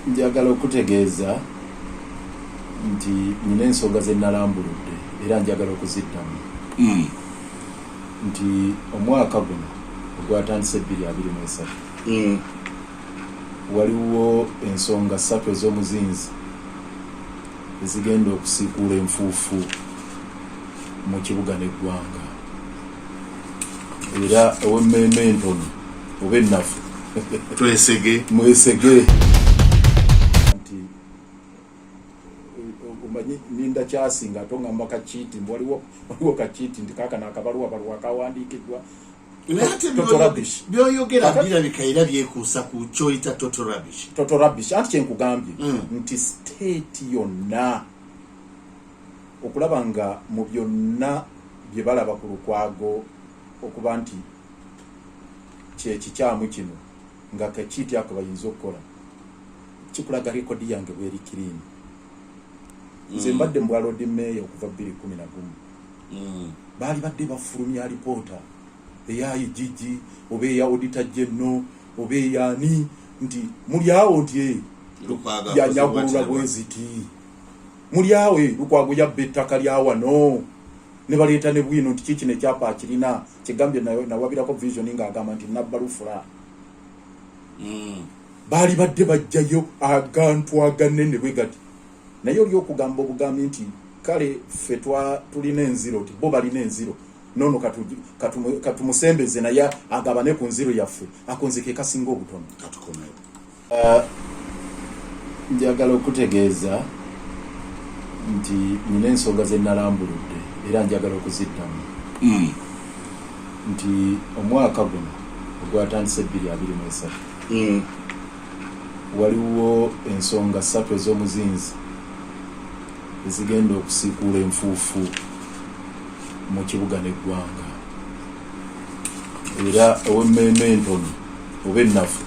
njagala okutegeeza nti nina ensonga ze nalambuludde era njagala okuziddamu nti omwaka guno ogwatandise 2023 waliwo ensonga 3 ez'omuzinzi ezigenda okusiikuula enfuufu mu kibuga n'eggwanga era ow'emmeeme entono oba ennafu mwesege nti omanyi ninda kyasinga ate oŋŋamba kakiiti waliwo kakiiti nti kaakano akabaluwa kawandiikiddwa byoyogera birabika era byekuusa ku kyoyita total rubbish anti kyenkugambye nti state yonna okulaba nga mu byonna bye balaba ku Lukwago okuba nti kyekikyamu kino nga kakiiti ako bayinza okukola kikulaga rekodi yange bweri kirimi nze mbadde mu Lord Mayor okuva 2011 baali badde bafulumya alipoota eya IGG oba eya Auditor General oba eyani nti muli awo nti yanyagulula bweziti muli awe Lukwago yabba ettaka lya wano ne baleeta ne bwino nti kiki nekyapa akirina kigambye nawabirako vision nga agamba nti nabbalufula baali badde bajjayo agantu aganene bwe gati naye oli okugamba obugambi nti kale ffe tulina enziro ti bo balina enziro nono katumusembeze naye agabane ku nziro yaffe akonzeke kasinga obutono njagala okutegeeza nti nina ensonga ze nalambuludde era njagala okuziddamu nti omwaka guno ogwatandise 2023 waliwo ensonga 3 ez'omuzinzi ezigenda okusiikuula enfuufu mu kibuga n'eggwanga era ow'emmeeme entono oba ennafu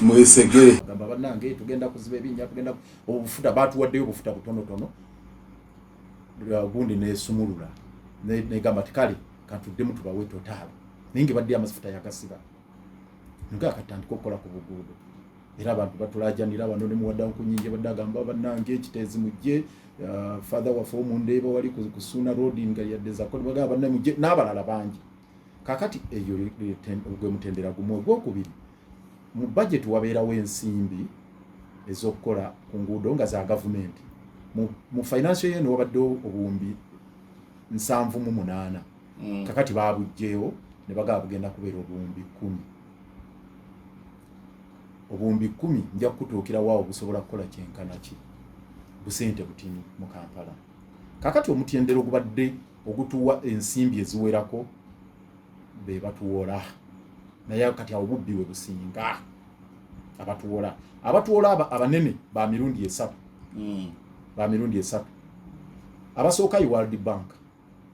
mwesege gamba bannange tugenda kuziba ebinnya tugenda obufuta batuwaddeyo obufuta butonotono gundi nesumulula negamba ti kale katuddemu tubawe totaalo naye ngebadde amafuta yakasiba nga akatandika okukola ku buguudo era abantu batulajanira wano ne muwaddamu ku nnyingi badde agamba bannange ekiteezi mujje father waffe omundeeba wali ku Suna Road nga yadde zakoni bagamba banne mujje n'abalala bangi kakati eyo gwe mutendera gumu ogwokubiri mu budget wabeerawo ensimbi ez'okukola ku nguudo nga za gavumenti mu financial year wabaddewo obuwumbi 78 kakati baabujjeewo ne bagaba bugenda kubeera obuwumbi 10 nja kutuukira waawo busobola kukola kyenkana ki busente butini mu Kampala kakati omutendero gubadde ogutuwa ensimbi eziwerako be batuwola naye kati awo bubbi we businga abatuwola abanene ba mirundi esatu abasooka World Bank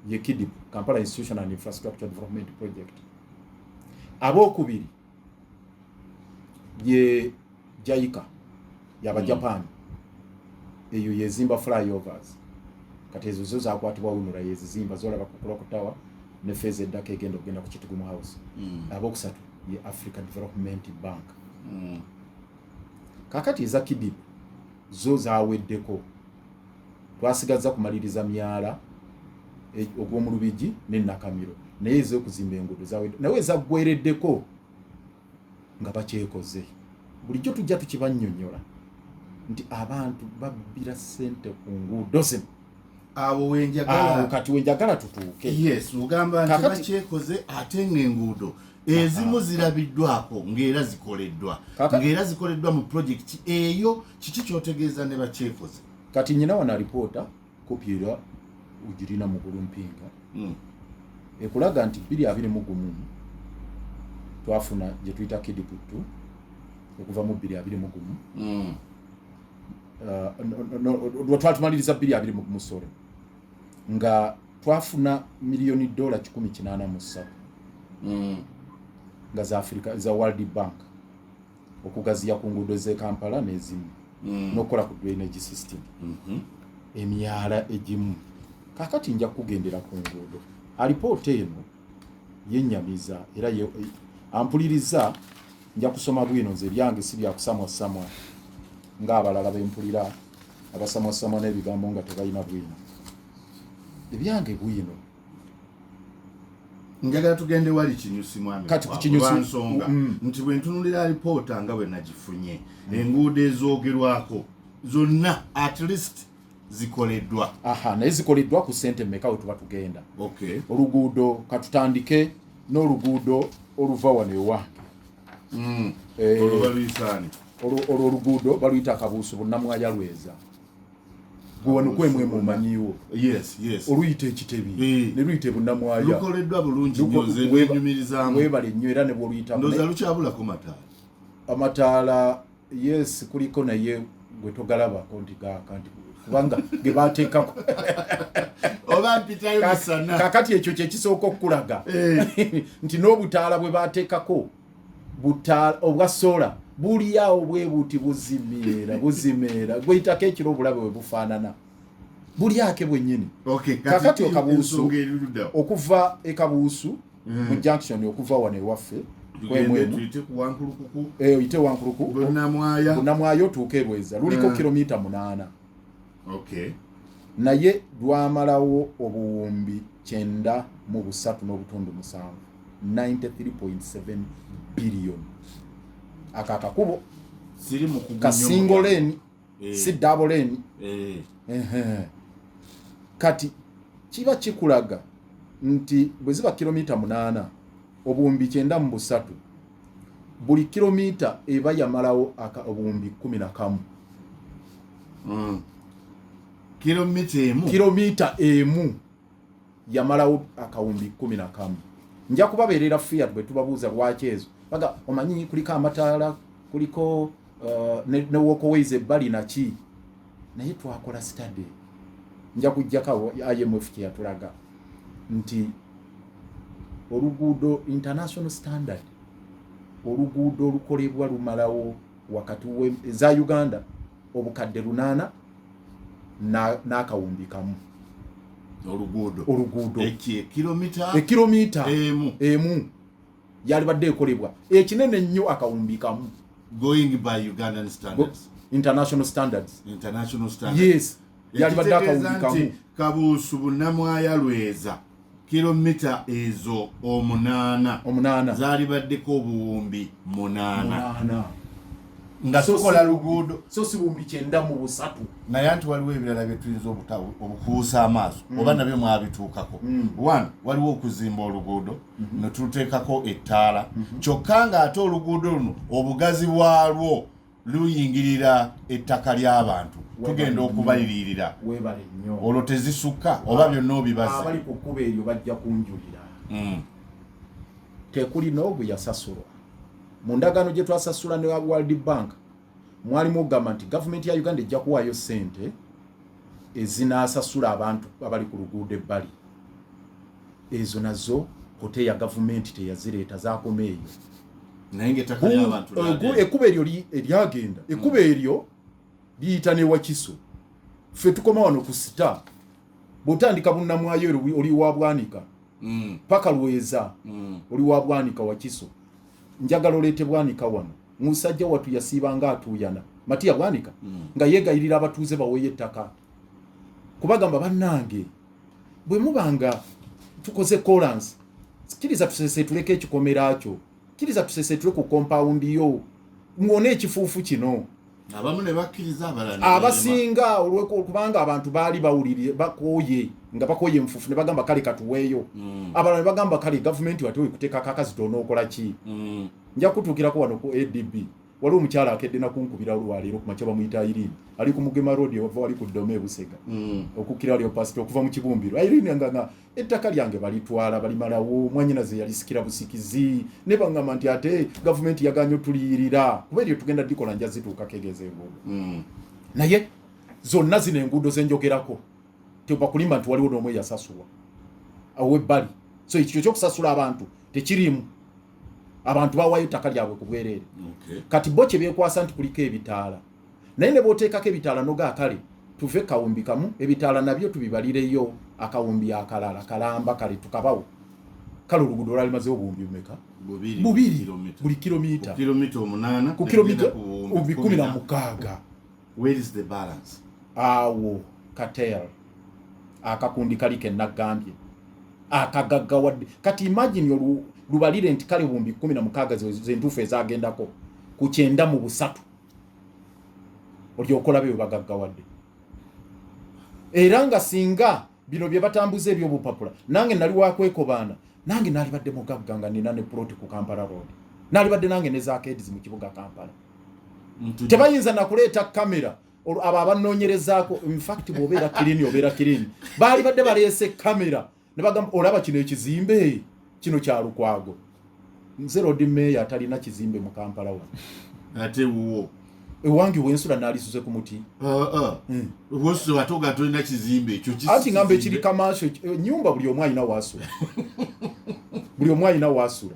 ye KIDIP Kampala Institution and Infrastructure Development Project abookubiri ye JICA yaba Japan eyo yezimba flyovers kati ezo zo zakwatibwa unura yezimba zolaba kukula kutawa ne phase eddaka egenda okugenda ku Kitgum House abokusatu ye Africa Development Bank kakati eza KIDIP zo zaweddeko twasigaza kumaliriza myala ogw'omu Lubigi ne Nakamiro naye ezo okuzimba enguudo zawedde nawe zaggwereddeko nga bakyekoze bulijjo tujja tukibannyonnyola nti abantu babbira ssente ku nguudo ze awo wenjagala kati wenjagala tutuuke yes ugamba nti bakyekoze ate ng'enguudo ezimu zirabiddwako ng'era zikoleddwa mu project eyo kiki kyotegeeza ne bakyekoze kati nyina wana alipoota kopira ugirina mu Bulumpinga ekulaga nti 2021 twafuna gye tuyita KIDIP okuva mu 2021 twatumaliriza 2020 nga twafuna miliyoni $183 nga za Africa za World Bank okugaziya ku nguudo z'e Kampala n'ezimu n'okukola ku drainage system emyala egimu kakati nja kugendera ku nguudo alipoota eno yennyamiza era ampuliriza nja kusoma bwino nze lyange si bya kusamwa ng'abalala bempulira abasamwa n'ebigambo nga tebalina bwino. Ebyange bwino. Njagala tugende wali Kinyusi mwami. Kati ku Kinyusi nsonga nti bwe ntunulira alipoota nga bwe nagifunye enguudo ezoogerwako zonna at least zikoleddwa. Naye zikoleddwa ku ssente mmeka we tuba tugenda. Okay. Oluguudo katutandike n'oluguudo oluva wano ewange. Olwo oluguudo baluyita Kabuusu Bunnamwaya Lweza. Gwe kwemwe mumanyiwo. Yes. Oluyita Ekitebi ne luyita Bunnamwaya. Lukoleddwa bulungi nyoze wenyumirizaamu. Webale nnyo era ne bwoluyita. Ndoza lukyabulako mataala. Amataala yes kuliko naye gwe togalabako nti kanti kubanga ge bateekako. Oba mpitayo misana. Kakati ekyo kye kisooka okulaga. Nti n'obutaala bwe bateekako butaala obwa sola buli awo bwe buti buzimeera gweyitako ekiro obulabe we bufaanana buli ake bwennyini. Kakati Kabuusu okuva Kabuusu mu junction okuva wano ewaffe oyite Wankuluku Bunnamwaya otuuka e Lweza luliko kilomita 8. Naye lwamalawo obuwumbi 9.3.7 93.7 billion. Akakakubo siri mu ka single lane si double lane. Kati kiba kikulaga nti bwe ziba kilomita 8 obuwumbi 9.3 buli kilomita eba yamalawo obuwumbi 11. Kilomita emu yamalawo akawumbi 11. Nja kubabeerera fiat bwe tubabuuza lwaki ezo baga omanyi kuliko amataala kuliko ne walkways ebbali naki naye twakola study nja kujjako IMF kye yatulaga nti oluguudo international standard oluguudo olukolebwa lumalawo wakati za Uganda obukadde 8 n'akawumbi kamu. Oluguudo kilomita emu yali badde ekolebwa ekinene nnyo akawumbi kamu going by Ugandan standards. International standards. Yes. Yali badde akawumbi kamu. Kabuusu Bunnamwaya Lweza kilomita ezo 8 zali baddeko obuwumbi 8 nga sokola luguudo so si bumbi 9.3 naye anti waliwo ebirala bye tuyinza obukuusa amaaso oba nabyo mwabituukako. One, waliwo okuzimba oluguudo ne tuteekako ettaala kyokka nga ate oluguudo luno obugazi bwalwo luyingirira ettaka ly'abantu tugenda okubaliriirira olwo tezisukka oba byonna obibaze abali ku kkubo eryo bajja kunjulira. Tekuli n'obu yasasulwa mu ndagaano gye twasasula ne World Bank mwalimu ogamba nti gavumenti ya Uganda ejja kuwaayo ssente ezinaasasula abantu abali ku luguudo ebbali. Ezo nazo kote ya gavumenti teyazireeta zaakomeeyo. Naye ng'ettaka ly'abantu ekkubo eryo eryagenda ekkubo eryo liyita ne Wakiso. Ffe tukoma wano ku sita bw'otandika Bunnamwaya oli wa Bwanika paka Lweza oli wa Bwanika Wakiso. Njagala oleete Bwanika wano musajja watu yasiibanga atuuyana Matiya Bwanika nga yeegayirira abatuuze baweeye ettaka kubagamba bannange bwe mubanga tukoze clearance kiriza tusese tuleke ekikomera kyo kiriza tusese tule ku compound yo muone ekifuufu kino. Abamu ne bakkiriza abalala abasinga olw'okubanga abantu baali bawuliriye bakooye nga bakooye enfuufu ne bagamba kale katuweeyo. Abalala ne bagamba kale gavumenti wate kuteeka kakazi toonokola ki. Nja kutuukirako wano ku ADB waliwo omukyala akedde nakunkubira olwaleero ku makya bamuyita Irene ali ku Mugema Road ova wali ku Dome Busega okukkira lyo pasito okuva mu Kibumbiro. Irene nga ettaka lyange balitwala balimalawo mwanyinaze yalisikira busikizi ne bangamba nti ate gavumenti yaganya otuliyirira kuba eryo tugenda dikola nja zituuka kegeze enguudo. Naye zonna zino enguudo zenjogerako teba kulimba nti waliwo n'omwe yasasulwa awo ebbali. So ekyo ky'okusasula abantu tekirimu. Abantu bawayo ettaka lyabwe ku bwereere. Kati bo kye byekwasa nti kuliko ebitaala naye ne booteekako ebitaala noga akale tuve kawumbi kamu ebitaala nabyo tubibalireyo akawumbi akalala kalamba kale tukabawo kale oluguudo olwalimaze obuwumbi bumeka bubiri buli kilomita kilomita 8 ku kilomita 16. Where is the balance? Awo Katel akakundi kali kenagambye akagaggawadde kati imagine lubalire nti kale obuwumbi 16 zentuufu ezagendako ku 9 mu 3 olyokola byo bagaggawadde era nga singa bino bye batambuza ebyobupapula nange nali wakwekobaana nange nali badde mugagga nga nina ne plot ku Kampala Road nali badde nange ne zaakedizi mu kibuga Kampala tebayinza nakuleeta kamera abo abanoonyerezaako in fact bw'obeera kirini baali badde baleese kamera ne bagamba olaba kino ekizimbe kino kya Lukwago nze Road Mayor atalina kizimbe mu Kampala wa ate wuwo ewange wensula nalisuze ku muti wosu watoga tolina kizimbe ekyo ati ngambe kiri kamasho nyumba buli omwe alina wasula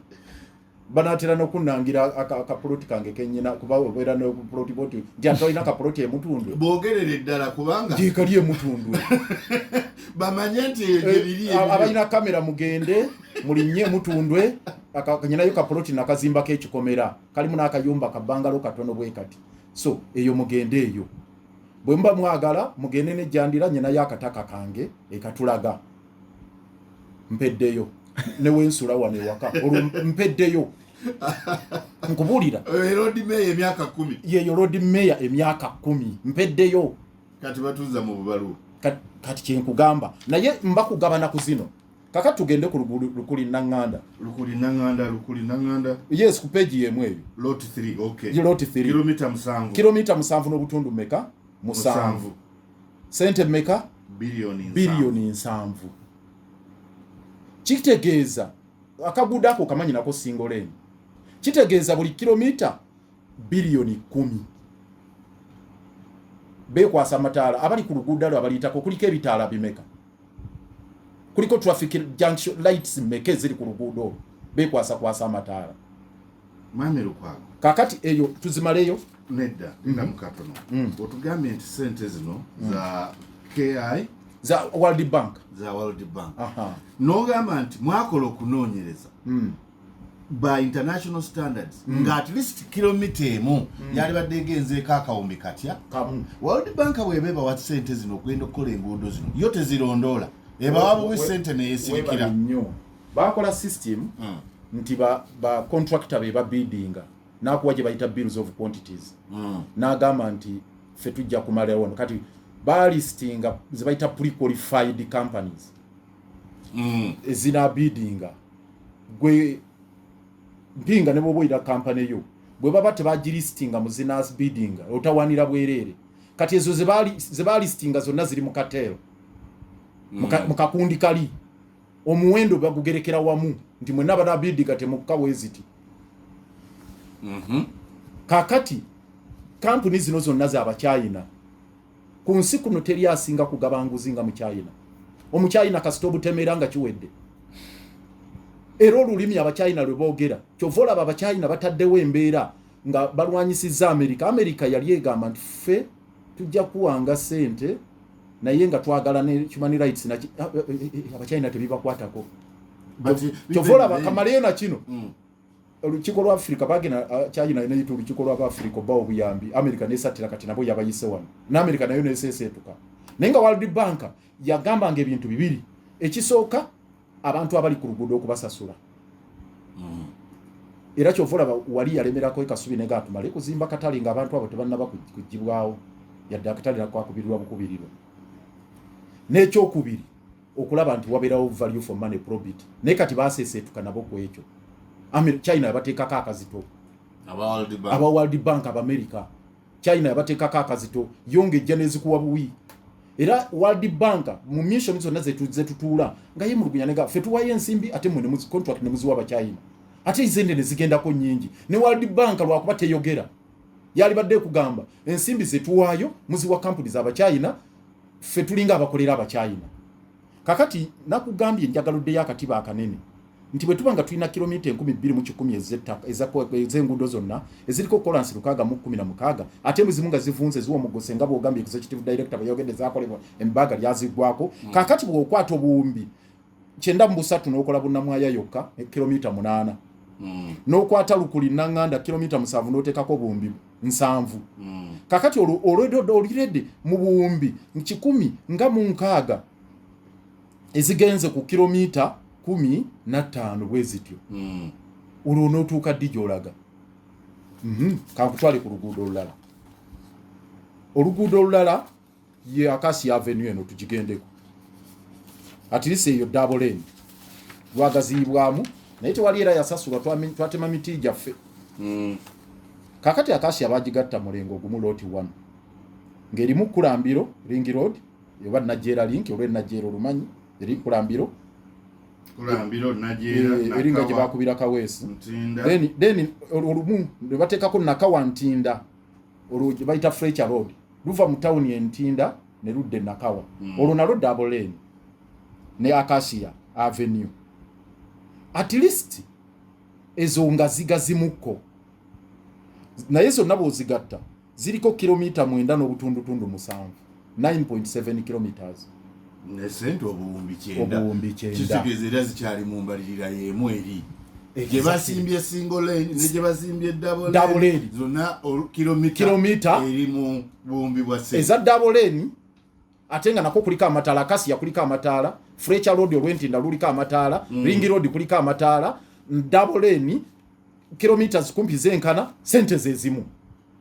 banatera nokunangira akaploti kange kenyina kuba obera no ploti boti njatolina akaploti emutundu bogerere ddala kubanga jikali emutundu bamanye nti ebiri abalina kamera mugende mulinye mutundwe akanyina yo kaploti nakazimba kekikomera kalimu nakayumba kabangalo katono bwe kati so eyo mugende eyo bwemba mwagala mugende ne jandira nyina yakataka kange ekatulaga mpeddeyo ne wensula wane waka mpeddeyo nkubulira Road Mayor emyaka 10 yeyo Road Mayor emyaka 10 mpeddeyo kati batuza mu bubalu kati kyenkugamba naye mbakugabana ku zino kaka tugende ku lukuli nanganda yes ku page yemwe eyo lot 3 okay lot 3 kilomita 7 n'obutundu meka 7 sente meka bilioni 7 kitegeeza akaguda ako kamanyi nako singoleni kitegeeza buli kilomita bilioni 10 bekwasa amataala abali ku luguudo lwo abaliitako kuliko ebitaala bimeka kuliko traffic junction lights meke ziri ku luguudo bekwasa amataala mame Lukwago kakati eyo tuzimaleyo nedda ndamukatono otugambye nti sente zino za KI za World Bank nogamba nti mwakola okunoonyereza by international standards nga at least kilomita emu yali badde egenzeeko akawumbi katya World Bank bwebeba wa sente zino okugenda okukola enguudo zino yo tezirondoola ebawabuwe sente neyesirikira bakola system nti ba contractor be biddinga nakuwa gye bayita bills of quantities n'agamba nti ffe tujja kumalawo kati balistinga zibayita pre-qualified companies ezina biddinga gwe mpinga ne boboira company yo bwe baba tebagilistinga mu zina biddinga otawanira bwerere kati ezo zebalistinga zonna ziri mu katero mukakundi kali omuwendo bagugerekera wamu nti mwenna bana biddinga temukaweziti kakati kampuni zino zonna za China ku nsi kuno teri asinga kugabanguzinga mu China omuchina kasitobu temeranga kiwedde era olulimi Abachina lwe boogera kyovola Abachina bataddewo embeera nga balwanyisiza America yali egamba nti ffe tujja kuwanga sente naye nga twagala ne human rights na Abachina tebibakwatako kyovola bakamaleyo na kino olukiiko lwa Africa bagena China ine yitu olukiiko lwa Africa bawo buyambi America nesatira kati nabo yabayise wano na America nayo nesesetuka nenga World Bank yagamba nge ebintu bibiri ekisooka abantu abali ku luguudo okubasasula era kyovola wali yalemerako ekasubi ne gatumale kuzimba katali nga abantu abo tebannaba kujibwawo yadde akatali nako akubirirwa bukubiriro n'ekyokubiri okulaba nti wabeerawo value for money probity naye kati basesetuka nabo ku ekyo China yabateekako akazito aba World Bank aba America China yabateekako akazito yongejja nezikuwa buwi era World Bank mu mission zonna zetutuula nga ye muluganya nega ffe tuwaye ensimbi ate mu contract ne muziwa Abachina ate izende ne zigendako nyingi ne World Bank lwakuba teyogera yali badde kugamba ensimbi zetuwaayo muziwa companies Abachina ffe tulinga abakolera Abachina kakati nakugambye njagaludde yakatiba akanene nti bwe tubanga tulina kilomita 1210 ezenguudo zonna eziriko kolansi 616 ate muzimu nga zivunze ziwo mugose nga bwogambye executive director bayogedde zakolebwa embaga lyazigwako kakati bw'okwata obuwumbi kyenda mu busatu n'okola bunnamwaya yokka kilomita 8 n'okwata lukuli nanganda kilomita 7 n'oteekako buwumbi 7 kakati olredde mu buwumbi 100 nga mu 6 ezigenze ku kilomita 15 bwe zityo olwo n'otuuka ddi gy'olaga kankutwale ku oluguudo olulala ye Acacia Avenue eno tugigendeko at least eyo double lane lwagaziibwamu naye tewali era yasasula twatema miti gyaffe kakati Acacia bagigatta mulengo gumu loti 1 ng'erimu Kulambiro Ring Road eba Najera link olwe Najera olumanyi eri Kulambiro Najera eringa gye bakubira Kaweesi then olumu ne bateekako Nakawa Ntinda olwo bayita Fletcher Road luva mu town ye Ntinda ne ludde Nakawa olwo nalo double lane ne Acacia Avenue at least ezo nga zigazimuko naye zonna bw'ozigatta ziriko kilomita 9.7 9.7 kilometers nesente obuwumbi 9 kitegeeza zikyali mu mbalirira y'emu eri gye basimbye single lane ne gye basimbye double lane zonna kilomita eri mu buwumbi bwa sente eza double lane ate nga nako kuliko amataala Acacia kuliko amataala Fletcher Road olw'Entinda luliko amataala Ring Road kuliko amataala double lane kilometers kumpi zenkana sente zezimu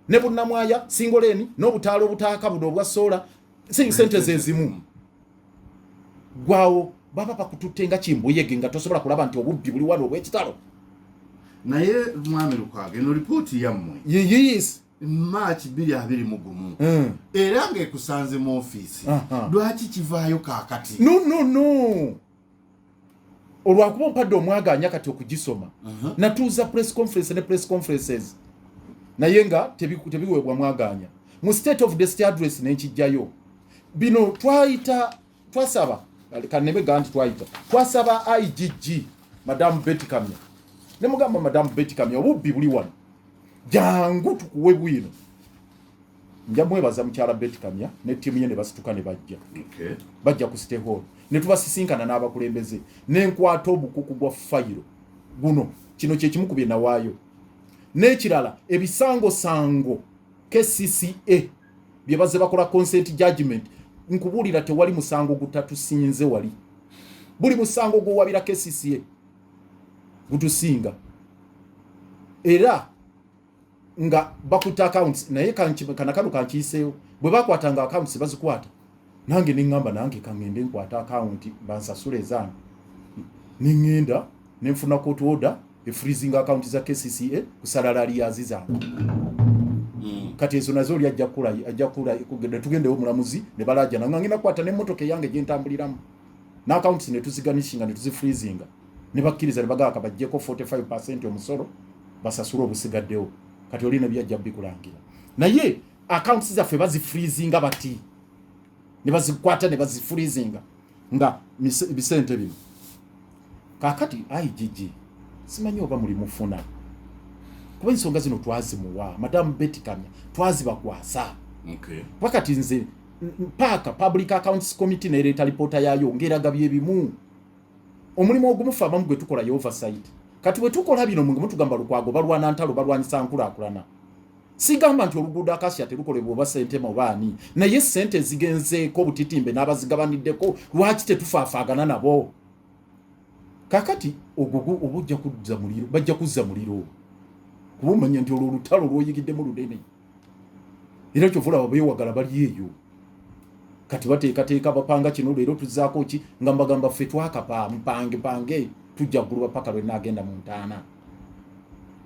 ne bunnamwaya single lane n'obutaala obutaaka buno obwa sola sente zezimu gwawo baba bakututenga kimbuyege nga tosobola kulaba nti obubbi buli wano obw'ekitalo naye mwami Lukwago eno ripooti yammwe yes March 2021 era ng'ekusanze mu ofiisi lwaki kivaayo kaakati no olwakuba ompadde omwaganya kati okugisoma natuuza press conference ne press conferences naye nga tebiweebwa mwaganya mu state of the state address n'ekijjayo bino twasaba kanebega nti twasaba IGG Madam Betty Kamya ne mugamba Madam Betty Kamya obubbi buli wano jangu tukuwe bwino nja mwebaza mukyala Betty Kamya ne tiimu ye ne basituka ne bajja ku State Hall ne tubasisinkana n'abakulembeze n'enkwata obukuku bwa fayiro guno kino kye kimu ku bye nawaayo n'ekirala ebisango KCCA bye baze bakola consent judgment nkubuulira tewali musango gutatusinze wali buli musango gw'owabira KCCA gutusinga era nga bakuta accounts naye kanakano kankiiseeyo bwe bakwatanga accounts bazikwata nange ningamba nange kangende nkwata account bansasule zange ningenda nenfuna court order freezing account za KCCA kusalala liazi zange kati ezo nazo li ajja kula kugenda tugendewo mulamuzi ne balaja nange nakwata ne motoka yange gye ntambuliramu na accounts ne tuziganishinga ne tuzifreezinga ne bakkiriza ne bagaka bajjeko 45% omusolo basasula obusigaddewo kati oli ne byajja bikulangira naye accounts zaffe bazifreezinga bati ne bazikwata ne bazifreezinga nga bisente bino kakati IGG simanyi oba muli mufuna kuba ensonga zino twazimuwa Madam Betty Kamya twazibakwasa wakati nze mpaka Public Accounts Committee nereeta lipoota yaayo ngeraga byebimu omulimu ogumufa abamu gwe tukola ya oversight kati bwe tukola bino mungu tugamba Lukwago balwana ntalo balwanisa nkulaakulana sigamba nti oluguudo Acacia terukolebwa oba sente mabaani naye sente zigenzeeko butitimbe n'abazigabanyiddeko lwaki tetufaafaagana nabo kakati ogugu obujja kuzza muliro bajja kuzza muliro kuba omanya nti olwo olutalo lwoyigiddemu lunene era kyovula babeewagala bali eyo kati bateekateeka bapanga kino leero tuzzaako ki nga mbagamba ffe twakapa mpange tujja kuguluba paka lwe naagenda mu ntaana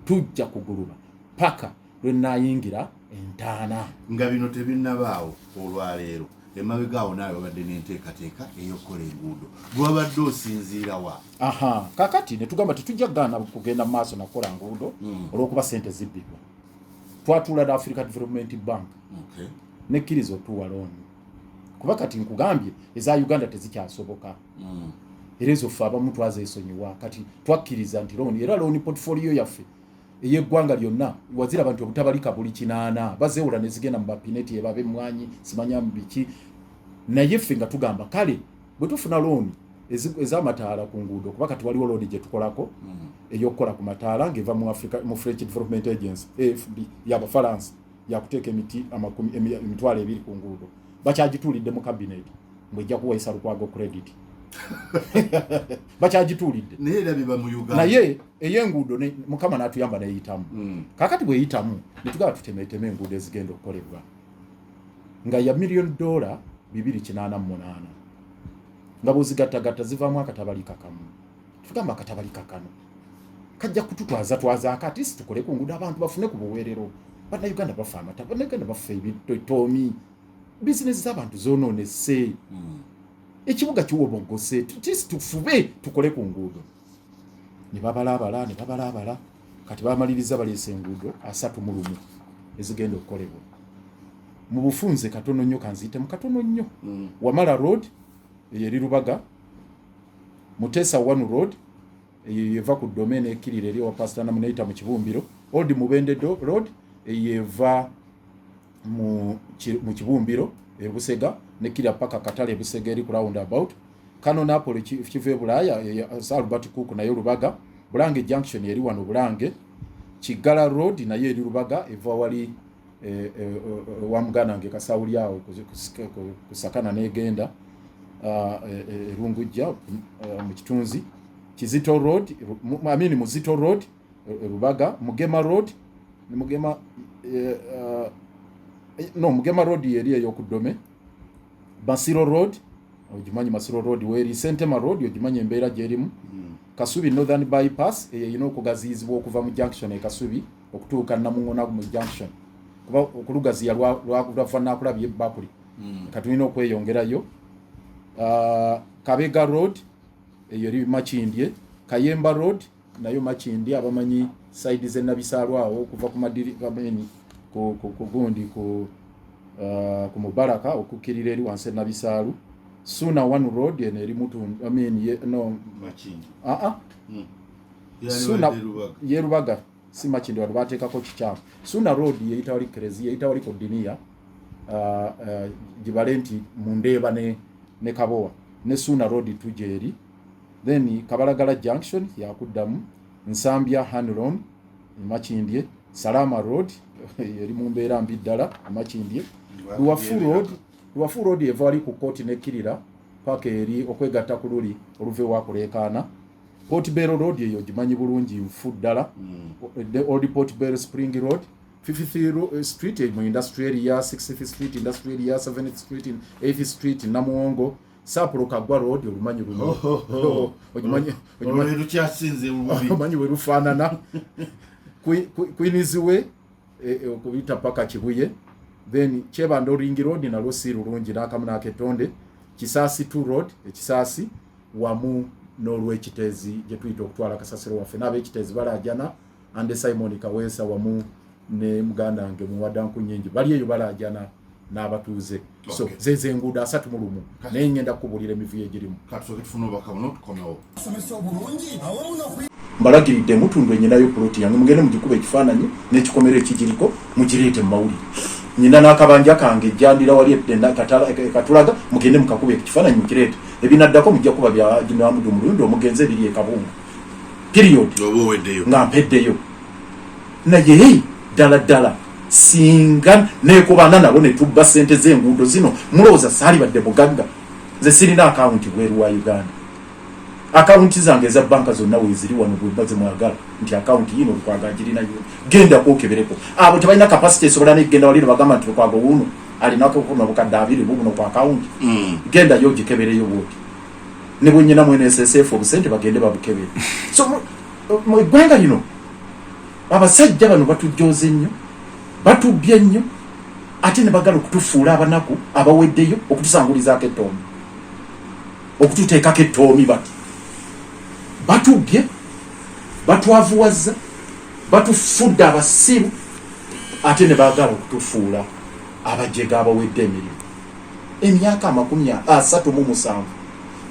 tujja kuguluba paka lwe naayingira entaana nga bino tebinnabaawo olwaleero emabegaawo naawe babadde n'enteekateeka ey'okukola enguudo gwabadde osinziira wa kakati ne tugamba tetujja kugaana kugenda mu maaso nakukola nguudo olw'okuba sente zibbibwa twatuula ne Africa Development Bank nekkiriza otuwa looni kuba kati nkugambye eza Uganda tezikyasoboka era ezo ffe abamu twazeesonyiwa kati twakkiriza nti looni era looni portfolio yaffe ey'eggwanga lyonna wazira abantu obutabalika buli kinaana bazeewula ne zigenda mu bapineti ebabe mwanyi simanya biki naye ffe nga tugamba kale bwe tufuna looni ez'amataala ku nguudo kuba kati waliwo loodi gye tukolako ey'okukola ku mataala ng'eva mu French Development Agency AFD y'Abafaransa yakuteeka emiti emitwalo 2 ku nguudo bakyagituulidde mu cabinet mbwejja kuwayisa Lukwago credit bakyagituulidde naye ey'enguudo Mukama n'atuyamba neyitamu kakati bweyitamu netugaba tutemeteme enguudo ezigenda okukolebwa nga ya $1 million 288 nga bwozigattagatta zivaamu akatabalika kamu tugamba akatabalika kano kajja kututwaza akati situkole ku nguudo abantu bafune ku buweerero bannayuganda bafa amata bannayuganda bafa ebitoomi bizinesi z'abantu zonoonese ekibuga kiwobogose tufube tukole ku nguudo ne babala kati bamaliriza baleese enguudo 31 ezigenda okukolebwa mu bufunze katono nnyo kanziyite mu katono nnyo Wamala Road eri Lubaga Mutesa 1 Road eva ku domain ekirire eri wa pastor namuneita mu Kibumbiro Old Mubende Road eva mu Kibumbiro Busega nekira paka Katale Busega eri ku roundabout Kano Napoli kive Bulaya Albert Cook nayo Lubaga Bulange Junction eri wano Bulange Kigala Road nayo eri Lubaga eva wali wamugana nge Kasawuli awo kusakana negenda Rungujja mu Kitunzi Kizito Road Muzito Road Lubaga Mugema Road Mugema Mugema Road yeri ey'okudome Masiro Road ogimanyi Masiro Road weri Sentema Road ogimanyi embeera gyerimu Kasubi Northern Bypass eyino okugaziyizibwa okuva mu junction Kasubi okutuuka Namungona mu junction kuba okulugaziya lwakuva nakulabye bakuli katulina okweyongerayo Kabega Road eyeri Machindye Kayemba Road nayo Machindye abamanyi side ze Nabisaalo awo okuva ku madiri kameni ku gundi ku Mubaraka okukirira eri wansi Nabisaalo Suna 1 Road eri Mutundu Machindye Suna Yerubaga si Machindye wano bateekako kikyamu Suna Road yeyita wali Krezi yeyita wali Kodinia Jibalenti Mundeeba ne Kabowa ne Suna Road tujeri then Kabalagala Junction yakuddamu Nsambya Hanron Machindye Salama Road eri mu mbeera mbi ddala Machindye Luwafu Road eva wali ku kooti nekirira paka eri okwegatta ku luli oluve wakulekaana Portbello Road eyo gimanyi bulungi nfu ddala the Old Portbello Spring Road 50th Street mu Industrial area 60th Street Industrial area 7th Street 8th Street Namuwongo Sapro Kagwa Road olumanyi luno omanyi werufaanana Queensway okubita paka Kibuye then Chebando Ring Road nalwo si lulungi n'akamu n'aketonde Kisaasi 2 Road Ekisaasi wamu n'olw'ekitezi gye tuyita okutwala kasasiro waffe n'ab'ekitezi balajana ande Simon Kaweesa wamu ne muganda wange muwadanku nyingi bali eyo balajana n'abatuuze so zeze enguudo 31 naye ngenda kukubulira emivuyo egirimu mbalagiridde mutundu enyinayo ploti yange mugende mugikuba ekifaananyi n'ekikomero ekigiriko mugireete mu mawulire nyina n'akabanja kange ejjandira wali katulaga mugende mukakuba ekifaananyi mukireete ebinaddako mujja kuba bya Jinamudu omulundi omugenze biri ekabungu period nga mpeddeyo naye ddala singa nekubana nabo ne tubba ssente z'enguudo zino mulowooza saali badde bugagga nze sirina akawunti bweru wa Uganda akawunti zange eza banka zonna weeziri wano bwebbaze mwagala nti akawunti yino Lukwago girina yo genda kwokebereko abo tebalina capacity esobola negenda wali bagamba nti Lukwago wuno alinako kuna bukadde 2 buno ku akawunti genda yo gikebereyo bwoti ne bwenyina mwene SSF obusente bagende babukebere so mu gwanga lino abasajja bano batujooze nnyo batubye nnyo ate ne bagala okutufuula abanaku abaweddeyo okutusangulizaako ettoomi okututeekako ettoomi batubye batwavuwaza batufudde abasiru ate ne bagala okutufuula abajega abawedde emirimu emyaka 37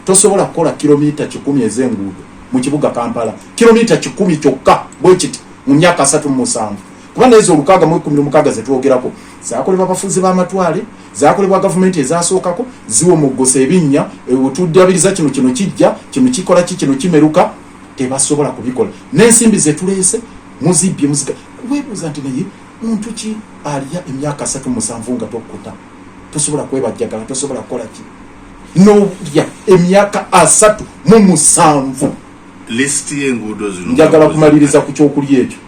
tosobola kukola kilomita 10 ez'enguudo mu kibuga Kampala kilomita 10 kyokka bwe kiti mu myaka 37 kubanga ezo olukaga mu 16 zetwogerako zakolebwa abafuzi b'amatwale zakolebwa gavumenti ezasookako ziwo muggose ebinnya tuddabiriza kino kijja kino kikola kino kimeruka tebasobola kubikola n'ensimbi zetuleese muzibye muzika weebuuza nti naye muntu ki alya emyaka 37 nga tokkuta tosobola kwebajjagala tosobola kukola ki n'olya emyaka 37 listi y'enguudo zino njagala kumaliriza ku kyokulya ekyo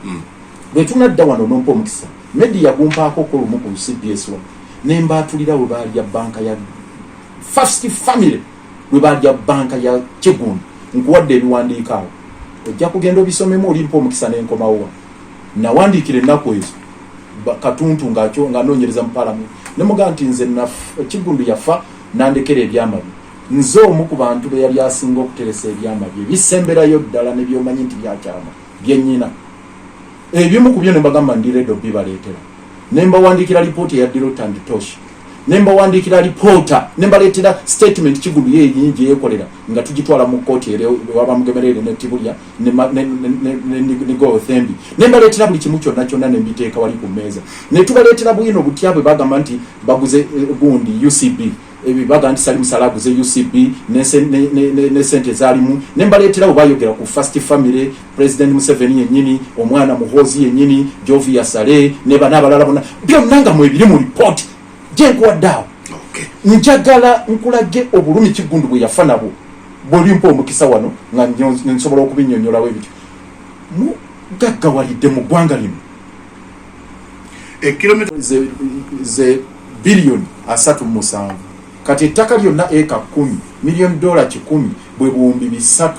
bwe tunadda wano nompa omukisa media gumpaako kolumu ku CBS wa nembaatulira we baalya banka ya First Family we baalya banka ya Kigundi nkuwadde ebiwandiika awo ojja kugenda obisomemu olimpa omukisa n'enkomawo nawandiikira ennaku ezo katuntu nga noonyereza mu Parliament nemugaa nti nze Kigundi yafa nandekera ebyamabi nze omu ku bantu be yali asinga okuteresa ebyamabi ebisemberayo ddala ne byomanyi nti byakyama byennyina ebimu ku byo ne mbagamba ndiredo bibaleetera ne mbawandiikira lipoota eya Deloitte and Touche ne mbawandiikira lipoota ne mbaleetera statement Kigundi yeeyinyi gye yeekolera nga tugitwala mu kkooti waba mugemerere ne Tibulya ne Go Thembi ne mbaleetera buli kimu kyonna ne mbiteeka wali ku mmeeza ne tubaleetera bwino butya bwe bagamba nti baguze gundi UCB ebibaga nti Salim Saleh aguze UCB ne sente zaalimu ne mbaleetera bwe bayogera ku First Family President Museveni yennyini omwana Muhoozi yennyini Jovia Saleh ne banabalala bonna byonna nga mwebiri mu report gyenkuwaddaawo njagala nkulage obulumi Kigundi bwe yafa nabwo bwolimpa omukisa wano nga nsobola okubinnyonnyolawo ebityo mugaggawalidde mu ggwanga lino ze biliyoni 37 kati ettaka lyonna eka 10 miliyoni $10 bwe buwumbi 307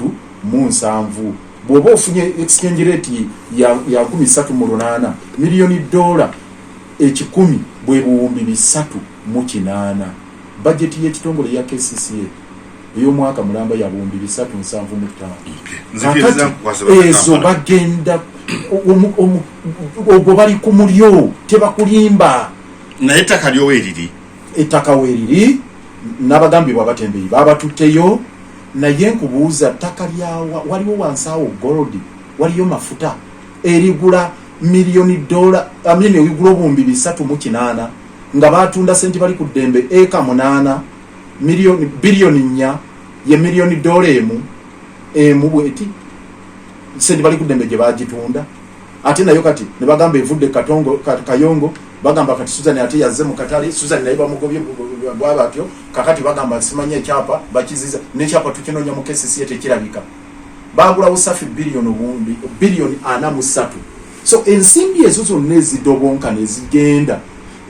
bw'oba ofunye exchange rate ya 13.8 miliyoni $10 bwe buwumbi 308 budget y'ekitongole ya KCCA ey'omwaka mulamba ya buwumbi 375 ezo bagenda ogwo bali ku mulyo tebakulimba naye ettaka lyoweeriri ettaka weeriri n'abagambibwa abatembeyi babatutteyo naye nkubuuza ttaka lyawa waliwo wansi awo gold waliyo mafuta erigula miliyoni $, erigula obuwumbi 308 nga batunda sente bali ku ddembe eka 8 biliyoni 4 ye miliyoni $, emu bweti sente bali ku ddembe gye bagitunda ate nayo kati ne bagamba evudde Kayongo bagamba kati Susan ate yazze mu katale Susan naye bamugobye bw'abatyo kakati bagamba simanya ekyapa bakiziza n'ekyapa tukinoonya mu KCCA tekirabika bagula usafi biliyoni 43 so ensimbi ezo zonna ezidobonka nezigenda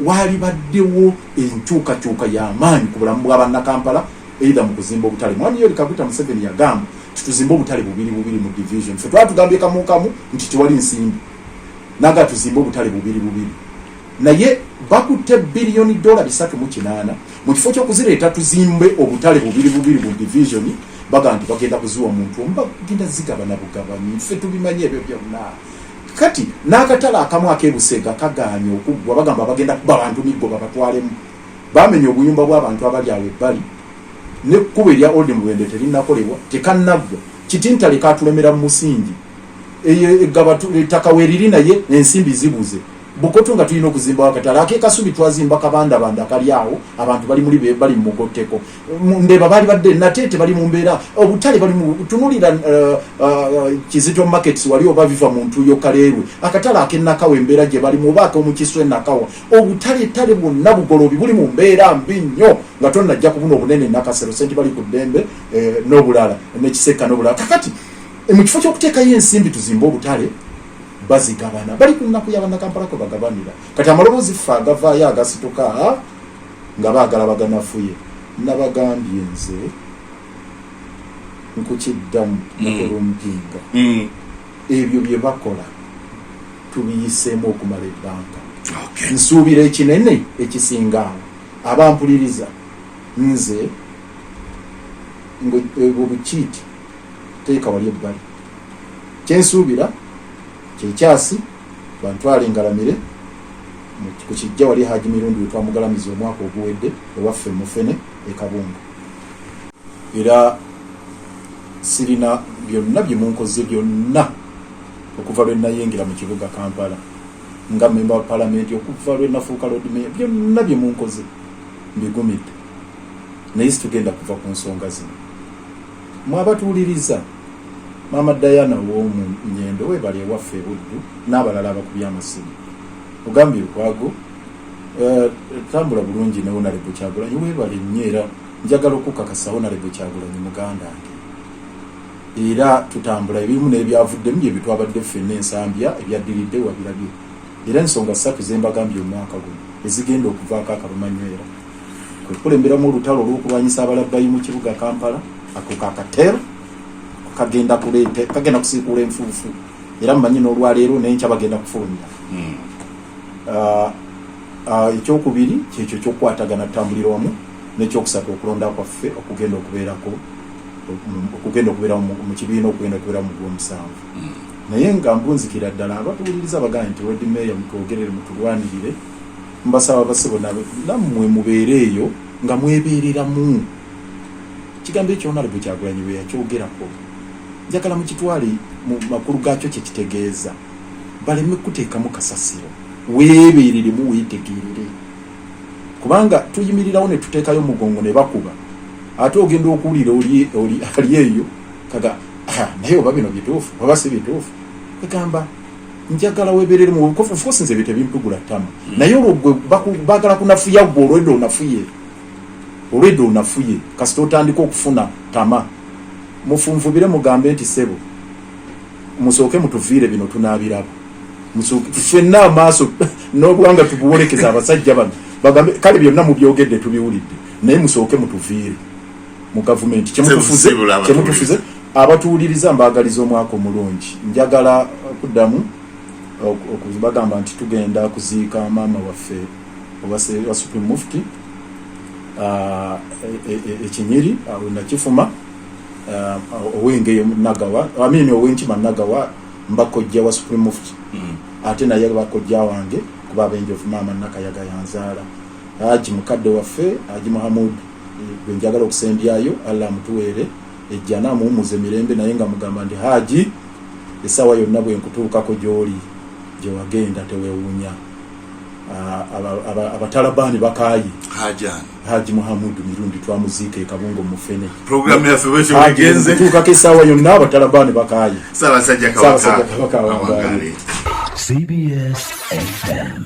wali baddewo enkyukakyuka y'amaanyi ku bulamu bw'abannakampala either mu kuzimba obutale mwami Yoweri Kaguta Museveni yagamba tutuzimba obutale bubiri mu division fe twatugambye kamu nti tewali nsimbi naga tuzimba obutale bubiri naye bakutte biliyoni $, 308 mu kifo ky'okuzireeta tuzimbe obutale bubiri mu division baga nti bagenda kuziwa omuntu bagenda zigabana bugabanyi ffe tubimanye ebyo byonna kati n'akatale akamu ak'ebusega kagaanye okuggwa bagamba bagenda kuba abantu miggo babatwalemu bamenya obuyumba bw'abantu abali awo ebbali nekkuba erya Old Muwende terinakolebwa tekannaggwa kitintale katulemera mu musingi ettaka weeriri naye ensimbi zibuze bukoto nga tulina okuzimba akatale ak'ekasubi twazimba kabandabanda kali awo abantu bali bali mu mugotteko ndeba bali badde nate bali mu mbeera obutale bali mu tunulira Kizito markets wali oba viva muntu yo kaleerwe akatale ak'ennakawa embeera gye bali mu baaka omukiswa ennakawa obutale bwonna bugolobi buli mu mbeera mbi nnyo nga tonnajja kubuna obunene nakasero sente bali ku ddembe n'obulala n'ekiseka n'obulala kakati mu kifo ky'okuteekayo ensimbi tuzimba obutale bazigabana bali ku nnaku y'abannakampala kwe bagabanira kati amaloboozi ffe agavaayo agasituka nga baagala baganafuye nabagambye nze nkukiddamu mukulumupinga ebyo bye bakola tubiyiseemu okumala ebbanga nsuubira ekinene ekisingaawo abampuliriza nze obukiiti teeka wali ebbali kyensuubira kyekyasi bantwale engalamire ku kijja wali Haji Mirundi we twamugalamiza omwaka oguwedde ewaffe Mufene Kabungo era sirina byonna bye munkoze byonna okuva lwe nayingira mu kibuga Kampala nga member wa parliament okuva lwe nafuuka Lord Mayor byonna bye munkoze mbigumidde naye situgenda kuva ku nsonga zino mwabatuuliriza Mama Diana w'omu Nyendo webali ewaffe Buddu n'abalala abakubya amasimu ogambye Lukwago tambula bulungi ne Honorable Kyagulanyi webali nnyo era njagala okukakasa Honorable Kyagulanyi muganda wange era tutambula ebimu n'ebyavuddemu bye bitwabadde ffenna ensambya ebyaddiridde wabirabye era ensonga 3 zembagambye omwaka guno ezigenda okuvaako akalumanywera kwe kulemberamu olutalo olw'okulwanyisa abalabbayi mu kibuga Kampala ako kakatero kagenda kusiikula enfuufu era mmanyi n'olwaleero n'enkya bagenda kufulumira ekyokubiri kyekyo ky'okukwatagana tutambulira wamu n'ekyokusatu okulonda kwaffe okugenda okubeera mu kibiina okugenda okubeera mu gw'omusanvu naye nga mbunzikira ddala abatuwuliriza bagamba nti Lord Mayor mutwogerere mutulwanirire mbasaba basebo nammwe mubeere eyo nga mwebeereramu kigambo ekyo Honorable Kyagulanyi bwe yakyogerako njagala mukitwale mu makulu gaakyo kye kitegeeza baleme kuteekamu kasasiro weebeereremu weetegeerere kubanga tuyimirirawo ne tuteekayo mugongo ne bakuba ate ogenda okuwulira ali eyo kaga naye oba bino bituufu oba si bituufu egamba njagala weebeereremu of course nze byo tebimpugula ttama naye olwo baagala kunafuya gwe olwedde onafuye kasita otandika okufuna tama mufunvubire mugambe nti sebo musooke mutuviire bino tunaabiraba ffenna amaaso n'obwanga tubuwolekeza abasajja bano bagambe kale byonna mubyogedde tubiwulidde naye musooke mutuviire mu gavumenti kyemutufuze abatuwuliriza mbaagaliza omwaka omulungi njagala okuddamu okubagamba nti tugenda kuziika maama waffe wa Supreme Mufti ekinyiri nakifuma owenge Nagawa owenkima Nagawa mbakojja wa Supreme Mufti ate naye bakojja wange kuba abenjovu maama Nakayaga yanzaala Haji mukadde waffe Haji Muhammad benjagala okusembyayo Allah mutuwere ejjana muumuze mirembe naye nga mugamba ndi Haji esawa yonna bwe nkutuukako gy'oli gye wagenda tewewuunya abatalabani bakaayi Haji Muhammad mirundi twamuziika e Kabungo mu Fene program ya february wegenze tuukako esawa yonna abatalabani bakaayi Ssaabasajja Kabaka CBS FM